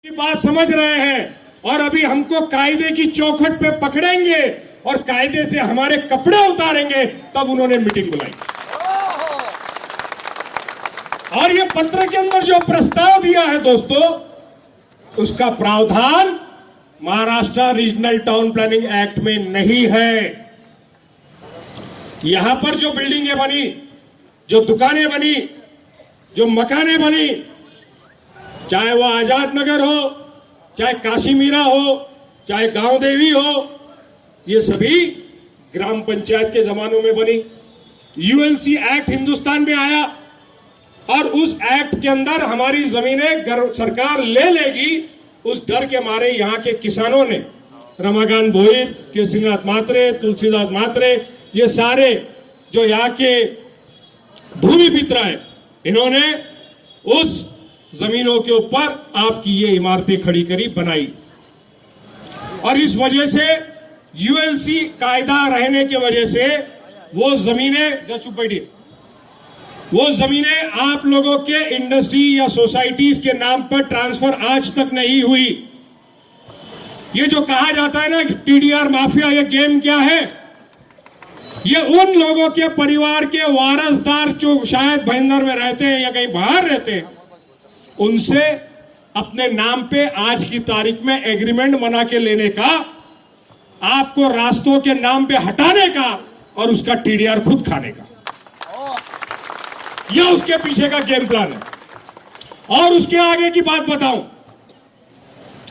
बात समझ रहे हैं और अभी हमको कायदे की चौखट पे पकड़ेंगे और कायदे से हमारे कपड़े उतारेंगे, तब उन्होंने मीटिंग बुलाई। और ये पत्र के अंदर जो प्रस्ताव दिया है दोस्तों, उसका प्रावधान Maharashtra regional town planning act में नहीं है। यहां पर जो बिल्डिंगें बनी, जो दुकानें बनी, जो मकानें बनी, चाहे वो आजाद नगर हो, चाहे काशीमीरा हो, चाहे गांव देवी हो, ये सभी ग्राम पंचायत के जमानों में बनी। यूएलसी एक्ट हिंदुस्तान में आया और उस एक्ट के अंदर हमारी जमीनें सरकार ले लेगी, उस डर के मारे यहाँ के किसानों ने, रमाकांत भोईर, केसरीनाथ मात्रे, तुलसीदास मात्रे, ये सारे जो यहाँ के भूमि पिता है, इन्होंने उस जमीनों के ऊपर आपकी ये इमारतें खड़ी करी, बनाई। और इस वजह से यूएलसी कायदा रहने की वजह से वो जमीनें, चुप बैठिए, वो जमीनें आप लोगों के इंडस्ट्री या सोसाइटीज के नाम पर ट्रांसफर आज तक नहीं हुई। ये जो कहा जाता है ना टीडीआर माफिया, ये गेम क्या है? ये उन लोगों के परिवार के वारसदार जो शायद भाईंदर में रहते हैं या कहीं बाहर रहते हैं, उनसे अपने नाम पे आज की तारीख में एग्रीमेंट बना के लेने का, आपको रास्तों के नाम पे हटाने का और उसका टीडीआर खुद खाने का, यह उसके पीछे का गेम प्लान है। और उसके आगे की बात बताऊं,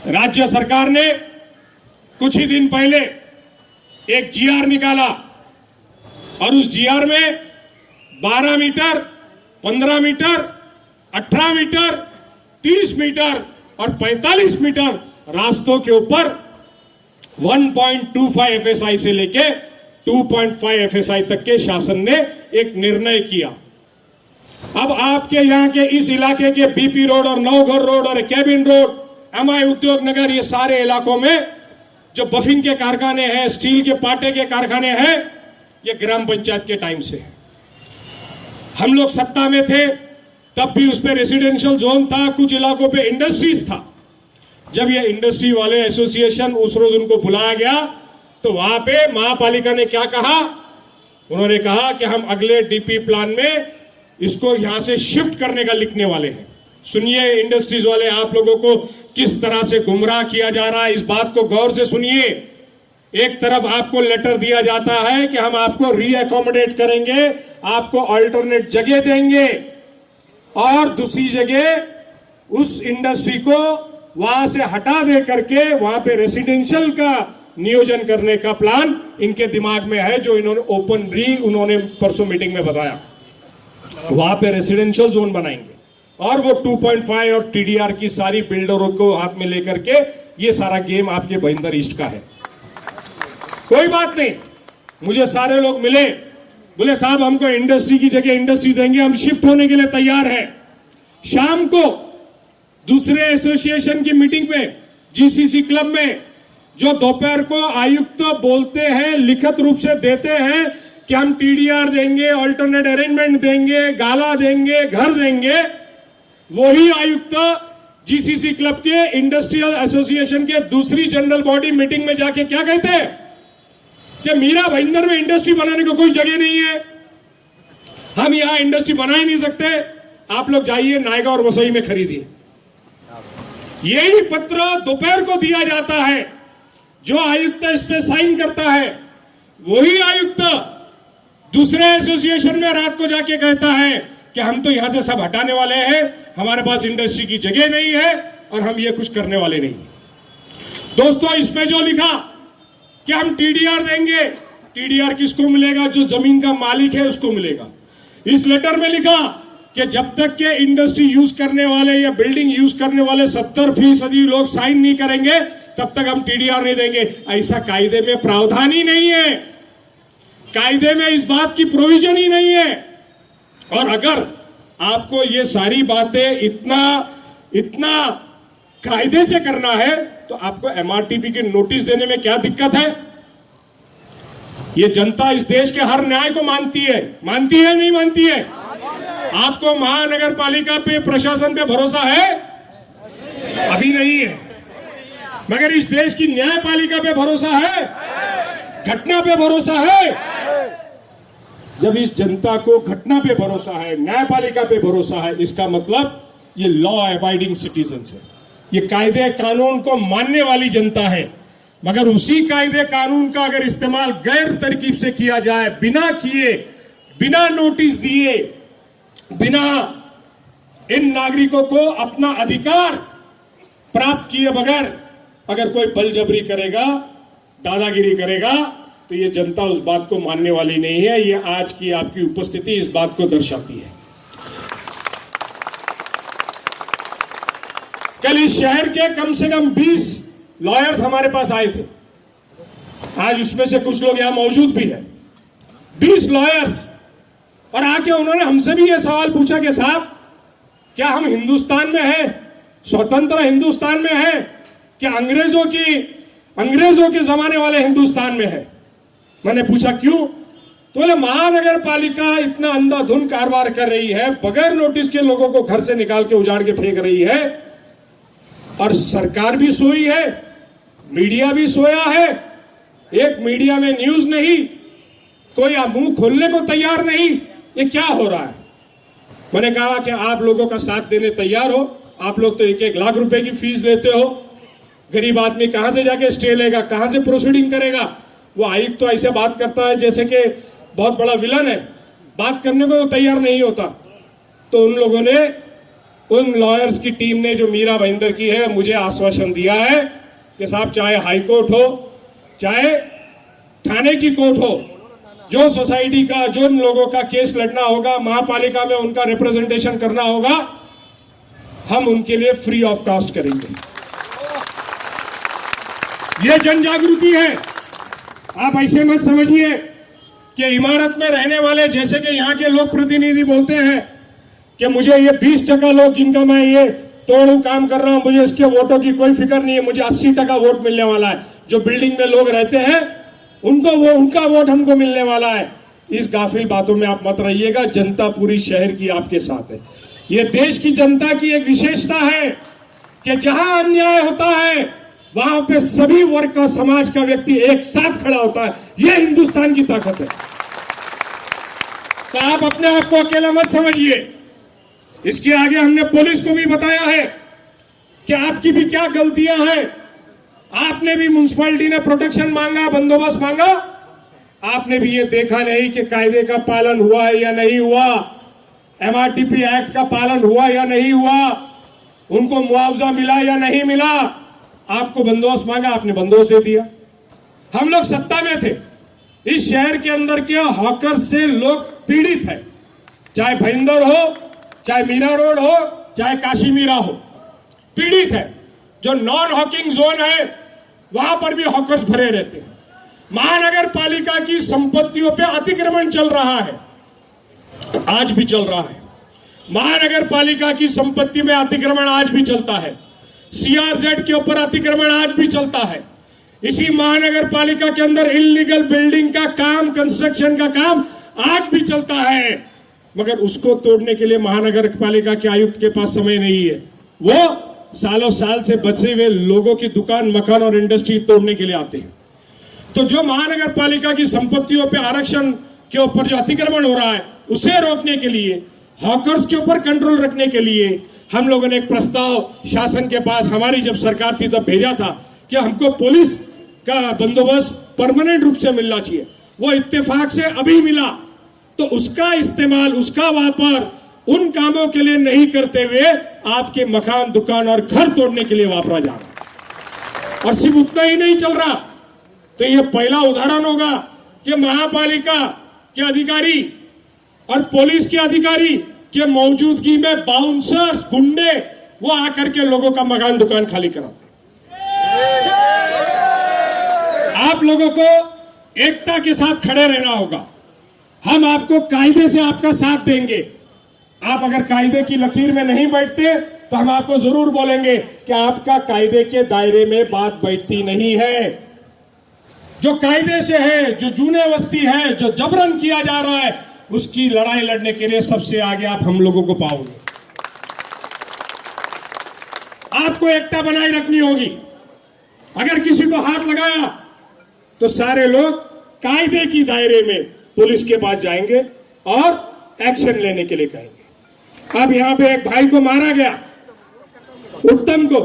राज्य सरकार ने कुछ ही दिन पहले एक जीआर निकाला और उस जीआर में 12 मीटर, 15 मीटर, 18 मीटर, 30 मीटर और 45 मीटर रास्तों के ऊपर 1.25 एफएसआई से लेके 2.5 एफएसआई तक के शासन ने एक निर्णय किया। अब आपके यहाँ के इस इलाके के बीपी रोड और नवघर रोड और कैबिन रोड, एमआई उद्योग नगर, ये सारे इलाकों में जो बफिंग के कारखाने हैं, स्टील के पाटे के कारखाने हैं, ये ग्राम पंचायत के टाइम से। हम लोग सत्ता में थे तब भी उस पे रेसिडेंशियल जोन था, कुछ इलाकों पे इंडस्ट्रीज था। जब ये इंडस्ट्री वाले एसोसिएशन उस रोज उनको बुलाया गया तो वहां पे महापालिका ने क्या कहा? उन्होंने कहा कि हम अगले डीपी प्लान में इसको यहां से शिफ्ट करने का लिखने वाले हैं। सुनिए इंडस्ट्रीज वाले, आप लोगों को किस तरह से गुमराह किया जा रहा है, इस बात को गौर से सुनिए। एक तरफ आपको लेटर दिया जाता है कि हम आपको रीएकोमोडेट करेंगे, आपको अल्टरनेट जगह देंगे, और दूसरी जगह उस इंडस्ट्री को वहां से हटा दे करके वहां पे रेसिडेंशियल का नियोजन करने का प्लान इनके दिमाग में है, जो इन्होंने उन्होंने परसों मीटिंग में बताया। वहां पे रेसिडेंशियल जोन बनाएंगे और वो 2.5 और टीडीआर की सारी बिल्डरों को हाथ में लेकर के, ये सारा गेम आपके भाईंदर ईस्ट का है। कोई बात नहीं, मुझे सारे लोग मिले, बोले साहब हमको इंडस्ट्री की जगह इंडस्ट्री देंगे, हम शिफ्ट होने के लिए तैयार हैं। शाम को दूसरे एसोसिएशन की मीटिंग में, जीसीसी क्लब में, जो दोपहर को आयुक्त बोलते हैं, लिखित रूप से देते हैं कि हम टीडीआर देंगे, अल्टरनेट अरेंजमेंट देंगे, गाला देंगे, घर देंगे, वही आयुक्त जीसीसी क्लब के इंडस्ट्रियल एसोसिएशन के दूसरी जनरल बॉडी मीटिंग में जाके क्या कहते हैं कि मीरा भाईंदर में इंडस्ट्री बनाने को कोई जगह नहीं है, हम यहां इंडस्ट्री बना ही नहीं सकते, आप लोग जाइए नायगा और वसई में खरीदिए। यही पत्र दोपहर को दिया जाता है, जो आयुक्त इस पे साइन करता है वही आयुक्त दूसरे एसोसिएशन में रात को जाके कहता है कि हम तो यहां से सब हटाने वाले हैं, हमारे पास इंडस्ट्री की जगह नहीं है और हम ये कुछ करने वाले नहीं। दोस्तों, इसमें जो लिखा कि हम टीडीआर देंगे, टीडीआर किसको मिलेगा? जो जमीन का मालिक है उसको मिलेगा। इस लेटर में लिखा कि जब तक के इंडस्ट्री यूज करने वाले या बिल्डिंग यूज करने वाले 70% लोग साइन नहीं करेंगे, तब तक हम टीडीआर नहीं देंगे। ऐसा कायदे में प्रावधान ही नहीं है, कायदे में इस बात की प्रोविजन ही नहीं है। और अगर आपको ये सारी बातें इतना कायदे से करना है तो आपको एमआरटीपी के नोटिस देने में क्या दिक्कत है? ये जनता इस देश के हर न्याय को मानती है नहीं मानती है? आपको महानगर पालिका पे, प्रशासन पे भरोसा है? अभी नहीं है। मगर इस देश की न्यायपालिका पे भरोसा है, घटना पे भरोसा है। जब इस जनता को घटना पे भरोसा है, न्यायपालिका पे भरोसा है, इसका मतलब ये लॉ अबाइडिंग सिटीजन्स है, ये कायदे कानून को मानने वाली जनता है। मगर उसी कायदे कानून का अगर इस्तेमाल गैर तरकीब से किया जाए, बिना किए, बिना नोटिस दिए, बिना इन नागरिकों को अपना अधिकार प्राप्त किए बगैर अगर कोई बलजबरी करेगा, दादागिरी करेगा, तो ये जनता उस बात को मानने वाली नहीं है। ये आज की आपकी उपस्थिति इस बात को दर्शाती है। कल इस शहर के कम से कम 20 लॉयर्स हमारे पास आए थे। आज उसमें से कुछ लोग यहां मौजूद भी हैं। 20 लॉयर्स, और आके उन्होंने हमसे भी यह सवाल पूछा कि साहब, क्या हम हिंदुस्तान में हैं, स्वतंत्र हिंदुस्तान में हैं, क्या अंग्रेजों के जमाने वाले हिंदुस्तान में है? मैंने पूछा क्यों? तो बोले महानगर पालिका इतना अंधाधुंध कारोबार कर रही है, बगैर नोटिस के लोगों को घर से निकाल के उजाड़ के फेंक रही है, और सरकार भी सोई है, मीडिया भी सोया है। एक मीडिया में न्यूज नहीं, कोई मुंह खोलने को तैयार नहीं। ये क्या हो रहा है? मैंने कहा कि आप लोगों का साथ देने तैयार हो। आप लोग तो 1-1 लाख रुपए की फीस लेते हो। गरीब आदमी कहां से जाके स्टे लेगा, कहां से प्रोसीडिंग करेगा? वो आयुक्त तो ऐसे बात करता है जैसे कि बहुत बड़ा विलन है, बात करने को तैयार नहीं होता। तो उन लोगों ने, उन लॉयर्स की टीम ने, जो मीरा भाईंदर की है, मुझे आश्वासन दिया है कि साहब, चाहे हाई कोर्ट हो, चाहे थाने की कोर्ट हो, जो सोसाइटी का, जो लोगों का केस लड़ना होगा, महापालिका में उनका रिप्रेजेंटेशन करना होगा, हम उनके लिए फ्री ऑफ कॉस्ट करेंगे। ये जन जागृति है। आप ऐसे मत समझिए कि इमारत में रहने वाले, जैसे कि यहाँ के लोक प्रतिनिधि बोलते हैं कि मुझे ये 20% लोग जिनका मैं ये तोड़ू काम कर रहा हूं, मुझे इसके वोटों की कोई फिक्र नहीं है, मुझे 80% वोट मिलने वाला है। जो बिल्डिंग में लोग रहते हैं उनका वोट हमको मिलने वाला है। इस गाफिल बातों में आप मत रहिएगा। जनता पूरी शहर की आपके साथ है। ये देश की जनता की एक विशेषता है कि जहां अन्याय होता है वहां पे सभी वर्ग का, समाज का व्यक्ति एक साथ खड़ा होता है। यह हिंदुस्तान की ताकत है। तो आप अपने आप को अकेला मत समझिए। इसके आगे हमने पुलिस को भी बताया है कि आपकी भी क्या गलतियां हैं। आपने भी, म्युनिसिपैलिटी ने प्रोटेक्शन मांगा, बंदोबस्त मांगा, आपने भी ये देखा नहीं कि कायदे का पालन हुआ है या नहीं हुआ, MRTP एक्ट का पालन हुआ या नहीं हुआ, उनको मुआवजा मिला या नहीं मिला। आपको बंदोबस्त मांगा, आपने बंदोबस्त दे दिया। हम लोग सत्ता में थे, इस शहर के अंदर के हॉकर से लोग पीड़ित है, चाहे भाईंदर हो, चाहे मीरा रोड हो, चाहे काशी मीरा हो, पीड़ित है। जो नॉन हॉकिंग जोन है वहां पर भी हॉकर्स भरे रहते हैं। महानगर पालिका की संपत्तियों पे अतिक्रमण चल रहा है, आज भी चल रहा है। महानगर पालिका की संपत्ति में अतिक्रमण आज भी चलता है। CRZ के ऊपर अतिक्रमण आज भी चलता है। इसी महानगर पालिका के अंदर इलीगल बिल्डिंग का काम, कंस्ट्रक्शन का काम आज भी चलता है। मगर उसको तोड़ने के लिए महानगर पालिका के आयुक्त के पास समय नहीं है। वो सालों साल से बचे हुए लोगों की दुकान, मकान और इंडस्ट्री तोड़ने के लिए आते हैं। तो जो महानगर पालिका की संपत्तियों पे आरक्षण के ऊपर जो अतिक्रमण हो रहा है, उसे रोकने के लिए, हॉकर्स के ऊपर कंट्रोल रखने के लिए हम लोगों ने एक प्रस्ताव शासन के पास, हमारी जब सरकार थी तब भेजा था कि हमको पुलिस का बंदोबस्त परमानेंट रूप से मिलना चाहिए। वो इत्तेफाक से अभी मिला, तो उसका इस्तेमाल, उसका वापर उन कामों के लिए नहीं करते हुए आपके मकान, दुकान और घर तोड़ने के लिए वापरा जा रहा। और सिर्फ उतना ही नहीं चल रहा, तो यह पहला उदाहरण होगा कि महापालिका के अधिकारी और पुलिस के अधिकारी के मौजूदगी में बाउंसर्स, गुंडे, वो आकर के लोगों का मकान, दुकान खाली कराते। आप लोगों को एकता के साथ खड़े रहना होगा। हम आपको कायदे से आपका साथ देंगे। आप अगर कायदे की लकीर में नहीं बैठते तो हम आपको जरूर बोलेंगे कि आपका कायदे के दायरे में बात बैठती नहीं है। जो कायदे से है, जो जूने वस्ती है, जो जबरन किया जा रहा है, उसकी लड़ाई लड़ने के लिए सबसे आगे आप हम लोगों को पाओगे। आपको एकता बनाए रखनी होगी। अगर किसी को हाथ लगाया तो सारे लोग कायदे की दायरे में पुलिस के पास जाएंगे और एक्शन लेने के लिए कहेंगे। अब यहां पे एक भाई को मारा गया, उत्तम को।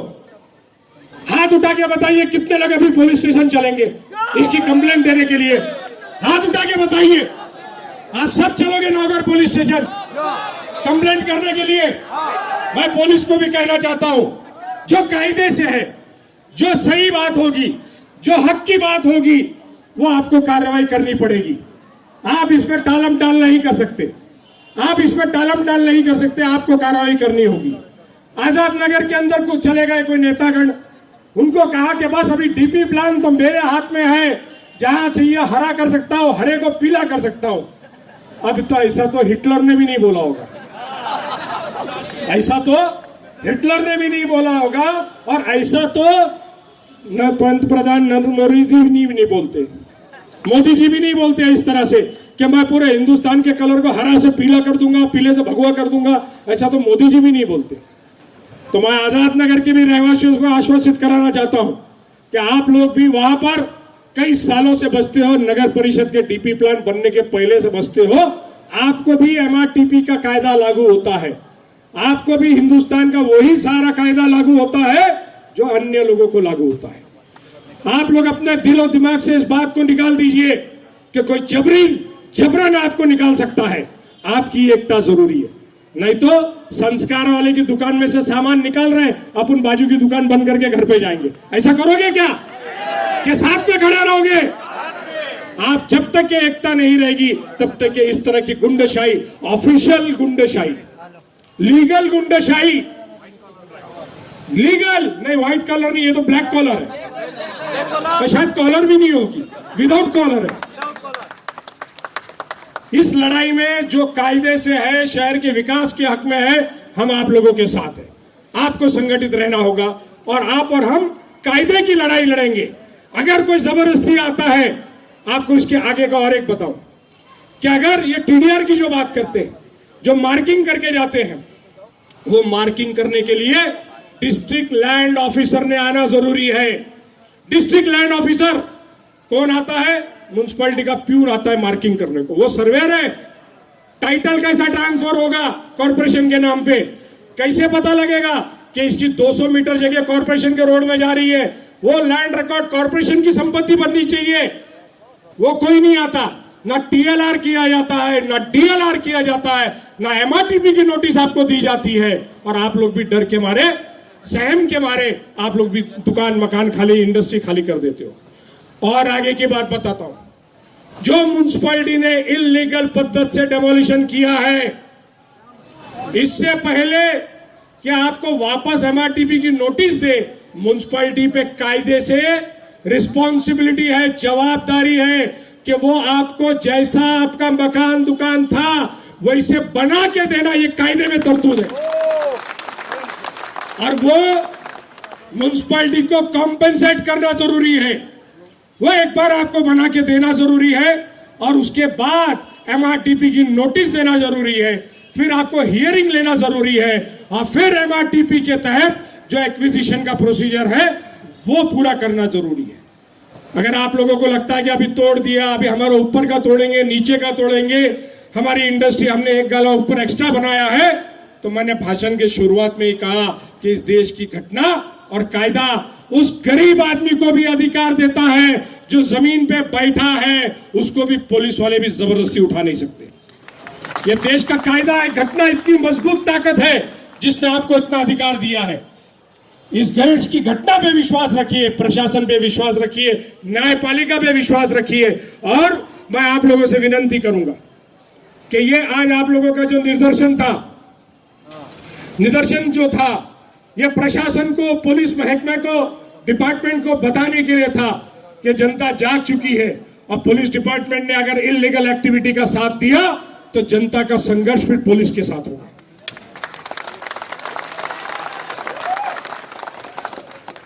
हाथ उठा के बताइए कितने लोग अभी पुलिस स्टेशन चलेंगे इसकी कंप्लेंट देने के लिए? हाथ उठा के बताइए। आप सब चलोगे नौगढ़ पुलिस स्टेशन कंप्लेंट करने के लिए? मैं पुलिस को भी कहना चाहता हूं, जो कायदे से है, जो सही बात होगी, जो हक की बात होगी, वो आपको कार्रवाई करनी पड़ेगी। आप इसमें टालम टाल नहीं कर सकते, आप इसमें टालम टाल नहीं कर सकते, आपको कार्रवाई करनी होगी। आजाद नगर के अंदर कुछ चले गए कोई नेतागण, उनको कहा कि बस अभी डीपी प्लान तो मेरे हाथ में है, जहां चाहिए हरा कर सकता हूं, हरे को पीला कर सकता हूं। अब तो ऐसा तो हिटलर ने भी नहीं बोला होगा, ऐसा तो हिटलर ने भी नहीं बोला होगा, और ऐसा तो न पंत प्रधान नरेंद्र मोदी जी भी नहीं बोलते, मोदी जी भी नहीं बोलते इस तरह से कि मैं पूरे हिंदुस्तान के कलर को हरा से पीला कर दूंगा, पीले से भगवा कर दूंगा। ऐसा तो मोदी जी भी नहीं बोलते। तो मैं आजाद नगर के भी रहवासियों को आश्वासित कराना चाहता हूं कि आप लोग भी वहां पर कई सालों से बसते हो, नगर परिषद के डीपी प्लान बनने के पहले से बसते हो, आपको भी एमआरटीपी का कायदा लागू होता है, आपको भी हिंदुस्तान का वही सारा कायदा लागू होता है जो अन्य लोगों को लागू होता है। आप लोग अपने दिलो दिमाग से इस बात को निकाल दीजिए कि कोई जबरन आपको निकाल सकता है। आपकी एकता जरूरी है, नहीं तो संस्कार वाले की दुकान में से सामान निकाल रहे हैं, अपन बाजू की दुकान बंद करके घर पे जाएंगे। ऐसा करोगे क्या? कि साथ में खड़े रहोगे? आप जब तक ये एकता नहीं रहेगी तब तक ये इस तरह की गुंडाशाही, ऑफिशियल गुंडाशाही, लीगल गुंडाशाही, लीगल नहीं, व्हाइट कॉलर नहीं, ये तो ब्लैक कॉलर है, तो शायद कॉलर भी नहीं होगी, विदाउट कॉलर है। इस लड़ाई में जो कायदे से है, शहर के विकास के हक में है, हम आप लोगों के साथ हैं। आपको संगठित रहना होगा और आप और हम कायदे की लड़ाई लड़ेंगे। अगर कोई जबरदस्ती आता है, आपको इसके आगे का और एक बताऊं कि अगर ये टीडीआर की जो बात करते हैं, जो मार्किंग करके जाते हैं, वो मार्किंग करने के लिए डिस्ट्रिक्ट लैंड ऑफिसर ने आना जरूरी है। डिस्ट्रिक्ट लैंड ऑफिसर कौन आता है? म्युनिसिपैलिटी का प्यूर आता है मार्किंग करने को, वो सर्वेयर है। टाइटल कैसा ट्रांसफर होगा कॉर्पोरेशन के नाम पे? कैसे पता लगेगा कि इसकी 200 मीटर जगह कॉर्पोरेशन के रोड में जा रही है? वो लैंड रिकॉर्ड कॉर्पोरेशन की संपत्ति बननी चाहिए, वो कोई नहीं आता। ना टीएलआर किया जाता है, ना डीएलआर किया जाता है, ना एमआरटीपी की नोटिस आपको दी जाती है, और आप लोग भी डर के मारे, सहम के मारे आप लोग भी दुकान मकान खाली, इंडस्ट्री खाली कर देते हो। और आगे की बात बताता हूं, जो म्युनिसिपैलिटी ने इलीगल पद्धति से डेमोलिशन किया है, इससे पहले कि आपको वापस एमआरटीपी की नोटिस दे, म्युनिसिपैलिटी पे कायदे से रिस्पॉन्सिबिलिटी है, जवाबदारी है कि वो आपको जैसा आपका मकान दुकान था वैसे बना के देना, ये कायदे में तरतूद है। और वो म्युनिसिपैलिटी को कॉम्पेंसेट करना जरूरी है, वो एक बार आपको बना के देना जरूरी है, और उसके बाद एमआरटीपी की नोटिस देना जरूरी है, फिर आपको हियरिंग लेना जरूरी है, और फिर एमआरटीपी के तहत जो एक्विजिशन का प्रोसीजर है वो पूरा करना जरूरी है। अगर आप लोगों को लगता है कि अभी तोड़ दिया, अभी हमारा ऊपर का तोड़ेंगे, नीचे का तोड़ेंगे, हमारी इंडस्ट्री हमने एक गाला ऊपर एक्स्ट्रा बनाया है, तो मैंने भाषण के शुरुआत में ही कहा कि इस देश की घटना और कायदा उस गरीब आदमी को भी अधिकार देता है जो जमीन पे बैठा है, उसको भी पुलिस वाले भी जबरदस्ती उठा नहीं सकते। ये देश का कायदा है, घटना इतनी मजबूत ताकत है जिसने आपको इतना अधिकार दिया है। इस देश की घटना पे विश्वास रखिए, प्रशासन पे विश्वास रखिए, न्यायपालिका पे विश्वास रखिए। और मैं आप लोगों से विनती करूंगा कि ये आज आप लोगों का जो निदर्शन जो था, ये प्रशासन को, पुलिस महकमे को, डिपार्टमेंट को बताने के लिए था कि जनता जाग चुकी है, और पुलिस डिपार्टमेंट ने अगर इलीगल एक्टिविटी का साथ दिया तो जनता का संघर्ष फिर पुलिस के साथ होगा।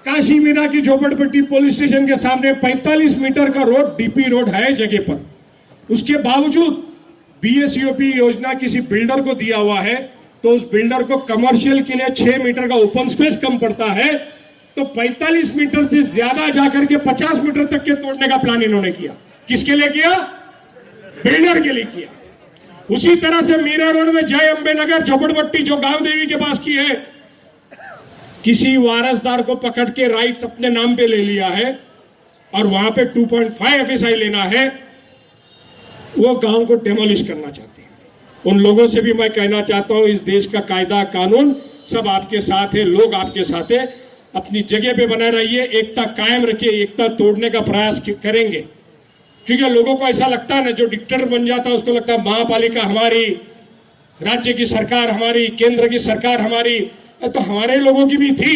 काशी मीना की झोपड़पट्टी पुलिस स्टेशन के सामने 45 मीटर का रोड, डीपी रोड है जगह पर, उसके बावजूद बीएसयूपी योजना किसी बिल्डर को दिया हुआ है, तो उस बिल्डर को कमर्शियल के लिए 6 मीटर का ओपन स्पेस कम पड़ता है, तो 45 मीटर से ज्यादा जाकर के 50 मीटर तक के तोड़ने का प्लान इन्होंने किया। किसके लिए किया? बिल्डर के लिए किया। उसी तरह से मीरा रोड में जय अंबे नगर झोपड़पट्टी जो गांव देवी के पास की है, किसी वारसदार को पकड़ के राइट्स अपने नाम पे ले लिया है और वहां पे 2.5 एफएसआई लेना है। वो गांव को डेमोलिश करना चाहते हैं। उन लोगों से भी मैं कहना चाहता हूं, इस देश का कायदा कानून सब आपके साथ है, लोग आपके साथ है। अपनी जगह पे बना रहिए, एकता कायम रखिए। एकता तोड़ने का प्रयास करेंगे, क्योंकि लोगों को ऐसा लगता है ना, जो डिक्टेटर बन जाता है उसको लगता है महापालिका हमारी, राज्य की सरकार हमारी, केंद्र की सरकार हमारी। तो हमारे लोगों की भी थी,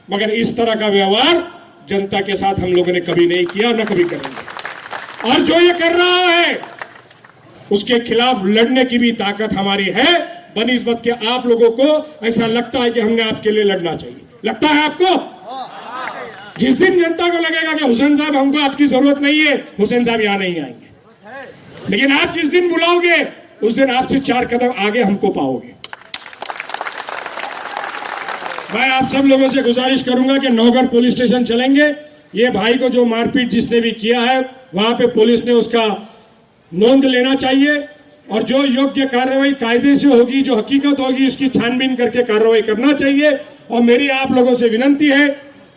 मगर इस तरह का व्यवहार जनता के साथ हम लोगों ने कभी नहीं किया, न कभी करेंगे। और जो ये कर रहा है उसके खिलाफ लड़ने की भी ताकत हमारी है। बनिस्बत के आप लोगों को ऐसा लगता है कि हमने आपके लिए लड़ना चाहिए, लगता है आपको? जिस दिन जनता को लगेगा कि हुसैन साहब हमको आपकी जरूरत नहीं है, हुसैन साहब यहां नहीं आएंगे। लेकिन आप जिस दिन बुलाओगे उस दिन आपसे 4 कदम आगे हमको पाओगे। मैं आप सब लोगों से गुजारिश करूंगा कि नौगढ़ पुलिस स्टेशन चलेंगे। ये भाई को जो मारपीट जिसने भी किया है, वहां पे पुलिस ने उसका नोंद लेना चाहिए और जो योग्य कार्रवाई कायदे से होगी, जो हकीकत होगी, इसकी छानबीन करके कार्रवाई करना चाहिए। और मेरी आप लोगों से विनंती है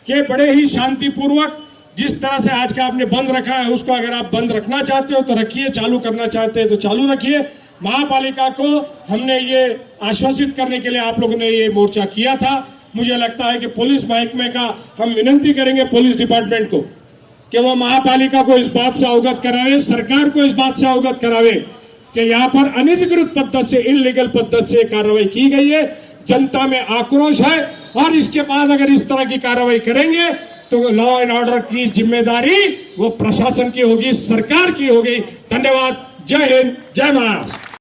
कि बड़े ही शांतिपूर्वक, जिस तरह से आज का आपने बंद रखा है उसको अगर आप बंद रखना चाहते हो तो रखिए, चालू करना चाहते हैं तो चालू रखिए। महापालिका को हमने ये आश्वासित करने के लिए आप लोगों ने ये मोर्चा किया था। मुझे लगता है कि पुलिस महकमे का हम विनंती करेंगे पुलिस डिपार्टमेंट को कि वो महापालिका को इस बात से अवगत करावे, सरकार को इस बात से अवगत करावे कि यहाँ पर अनधिकृत पद्धति से, इलीगल पद्धति से कार्रवाई की गई है। जनता में आक्रोश है और इसके बाद अगर इस तरह की कार्रवाई करेंगे तो लॉ एंड ऑर्डर की जिम्मेदारी वो प्रशासन की होगी, सरकार की होगी। धन्यवाद। जय हिंद, जय महाराष्ट्र।